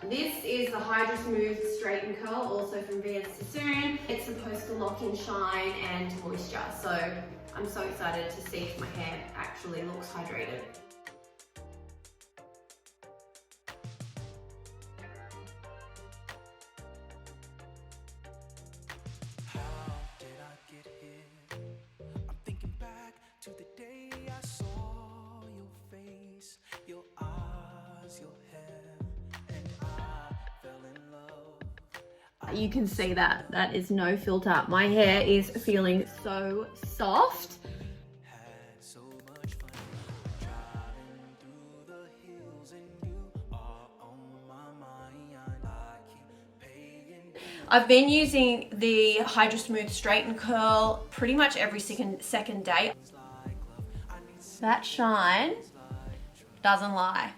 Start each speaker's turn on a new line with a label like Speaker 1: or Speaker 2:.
Speaker 1: This is the Hydra Smooth Straighten Curl, also from Sassoon. It's supposed to lock in shine and moisture, so I'm so excited to see if my hair actually looks hydrated.
Speaker 2: To the day I saw your face, your eyes, your hair, and I fell in love.
Speaker 1: You can see that is no filter. My hair is feeling so soft.
Speaker 2: Had so much fun driving through the hills, and you are on my mind. I keep paying.
Speaker 1: I've been using the Hydra Smooth Straighten Curl pretty much every second day. That shine doesn't lie.